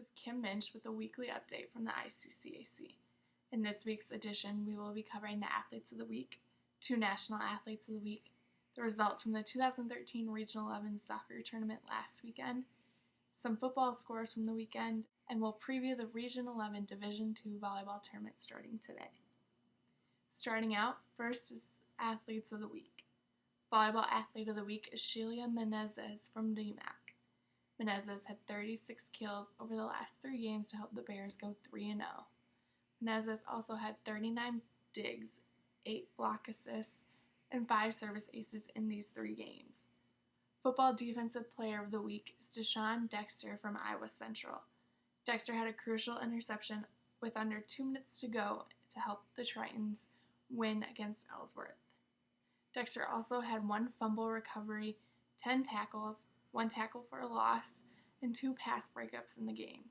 is Kim Minch with a weekly update from the ICCAC. In this week's edition, we will be covering the Athletes of the Week, 2 National Athletes of the Week, the results from the 2013 Regional 11 soccer tournament last weekend, some football scores from the weekend, and we'll preview the Region 11 Division II volleyball tournament starting today. Starting out, first is Athletes of the Week. Volleyball Athlete of the Week is Sheila Menezes from DMAC. Menezes had 36 kills over the last 3 games to help the Bears go 3-0. Menezes also had 39 digs, 8 block assists, and 5 service aces in these 3 games. Football Defensive Player of the Week is Deshaun Dexter from Iowa Central. Dexter had a crucial interception with under 2 minutes to go to help the Tritons win against Ellsworth. Dexter also had 1 fumble recovery, 10 tackles, 1 tackle for a loss, and 2 pass breakups in the game.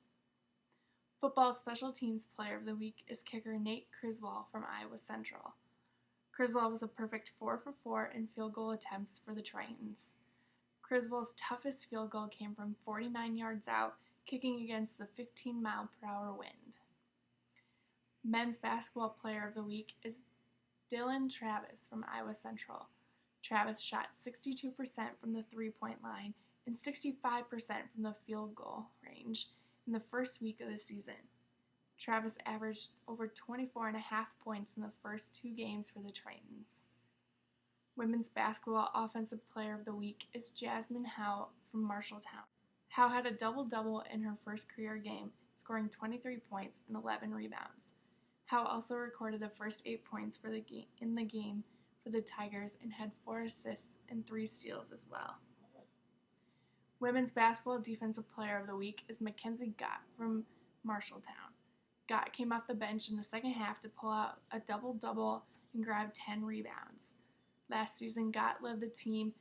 Football Special Teams Player of the Week is kicker Nate Criswell from Iowa Central. Criswell was a perfect 4 for 4 in field goal attempts for the Tritons. Criswell's toughest field goal came from 49 yards out, kicking against the 15-mile-per-hour wind. Men's Basketball Player of the Week is Dylan Travis from Iowa Central. Travis shot 62% from the three-point line and 65% from the field goal range in the first week of the season. Travis averaged over 24.5 points in the first 2 games for the Tritons. Women's Basketball Offensive Player of the Week is Jasmine Howe from Marshalltown. Howe had a double-double in her first career game, scoring 23 points and 11 rebounds. Howe also recorded the first 8 points in the game for the Tigers and had 4 assists and 3 steals as well. Women's Basketball Defensive Player of the Week is Mackenzie Gott from Marshalltown. Gott came off the bench in the second half to pull out a double-double and grab 10 rebounds. Last season, Gott led the team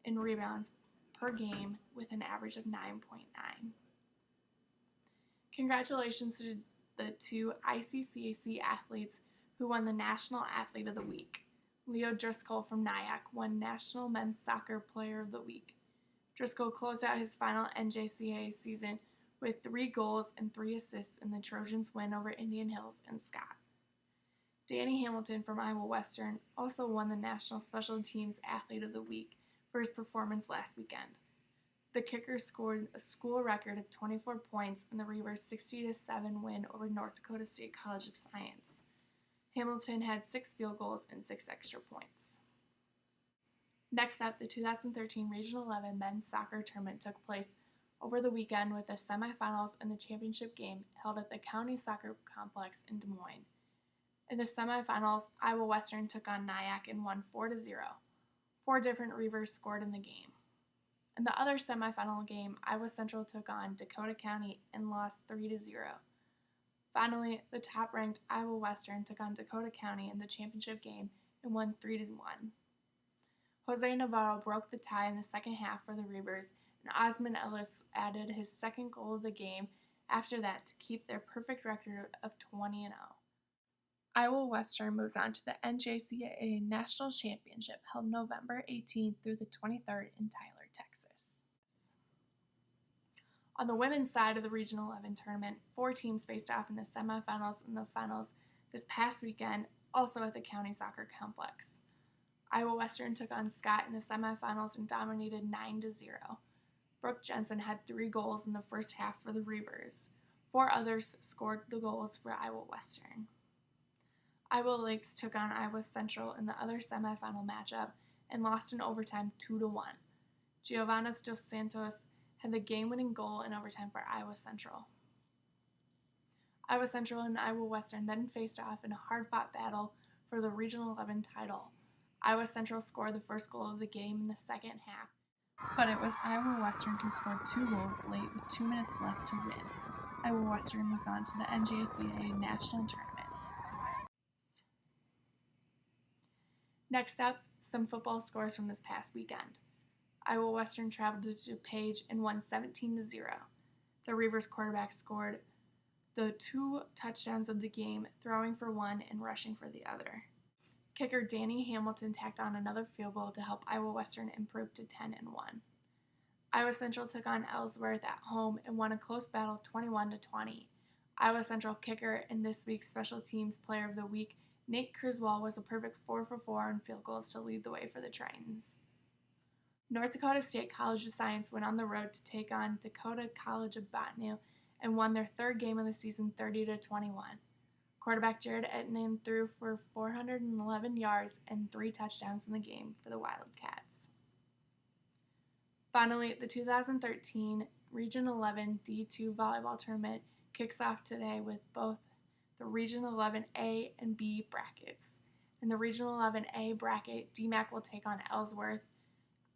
in rebounds per game with an average of 9.9. Congratulations to the 2 ICCAC athletes who won the National Athlete of the Week. Leo Driscoll from Nyack won National Men's Soccer Player of the Week. Driscoll closed out his final NJCAA season with 3 goals and 3 assists in the Trojans' win over Indian Hills and Scott. Danny Hamilton from Iowa Western also won the National Special Teams Athlete of the Week for his performance last weekend. The kicker scored a school record of 24 points in the Reavers' 60-7 win over North Dakota State College of Science. Hamilton had 6 field goals and 6 extra points. Next up, the 2013 Regional 11 men's soccer tournament took place over the weekend with the semifinals and the championship game held at the County Soccer Complex in Des Moines. In the semifinals, Iowa Western took on Nyack and won 4-0. 4 different Reavers scored in the game. In the other semifinal game, Iowa Central took on Dakota County and lost 3-0. Finally, the top-ranked Iowa Western took on Dakota County in the championship game and won 3-1. Jose Navarro broke the tie in the second half for the Reavers, and Osmond Ellis added his second goal of the game after that to keep their perfect record of 20-0. Iowa Western moves on to the NJCAA National Championship held November 18th through the 23rd in Tyler, Texas. On the women's side of the Region 11 tournament, 4 teams faced off in the semifinals and the finals this past weekend, also at the County Soccer Complex. Iowa Western took on Scott in the semifinals and dominated 9-0. Brooke Jensen had 3 goals in the first half for the Reavers. 4 others scored the goals for Iowa Western. Iowa Lakes took on Iowa Central in the other semifinal matchup and lost in overtime 2-1. Giovanna Dos Santos had the game-winning goal in overtime for Iowa Central. Iowa Central and Iowa Western then faced off in a hard-fought battle for the Regional 11 title. Iowa Central scored the first goal of the game in the second half, but it was Iowa Western who scored 2 goals late with 2 minutes left to win. Iowa Western moves on to the NJCAA National Tournament. Next up, some football scores from this past weekend. Iowa Western traveled to DuPage and won 17-0. The Reavers quarterback scored the 2 touchdowns of the game, throwing for 1 and rushing for the other. Kicker Danny Hamilton tacked on another field goal to help Iowa Western improve to 10-1. Iowa Central took on Ellsworth at home and won a close battle 21-20. Iowa Central kicker and this week's Special Teams Player of the Week, Nate Criswell, was a perfect 4 for 4 on field goals to lead the way for the Tritons. North Dakota State College of Science went on the road to take on Dakota College of Botany and won their third game of the season 30-21. Quarterback Jared Ettinen threw for 411 yards and 3 touchdowns in the game for the Wildcats. Finally, the 2013 Region 11 D2 volleyball tournament kicks off today with both the Region 11A and B brackets. In the Region 11A bracket, DMAC will take on Ellsworth.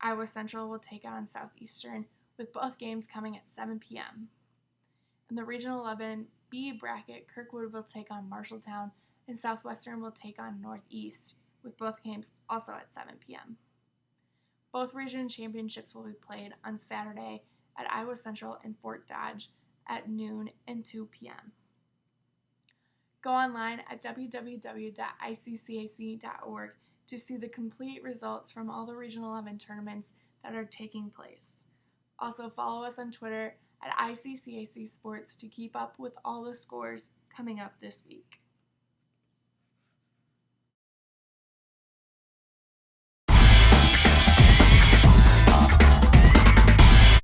Iowa Central will take on Southeastern, with both games coming at 7 p.m. In the Region 11B bracket, Kirkwood will take on Marshalltown, and Southwestern will take on Northeast, with both games also at 7 p.m. Both region championships will be played on Saturday at Iowa Central and Fort Dodge at noon and 2 p.m. Go online at www.iccac.org to see the complete results from all the Region 11 tournaments that are taking place. Also, follow us on Twitter at ICCAC Sports to keep up with all the scores coming up this week.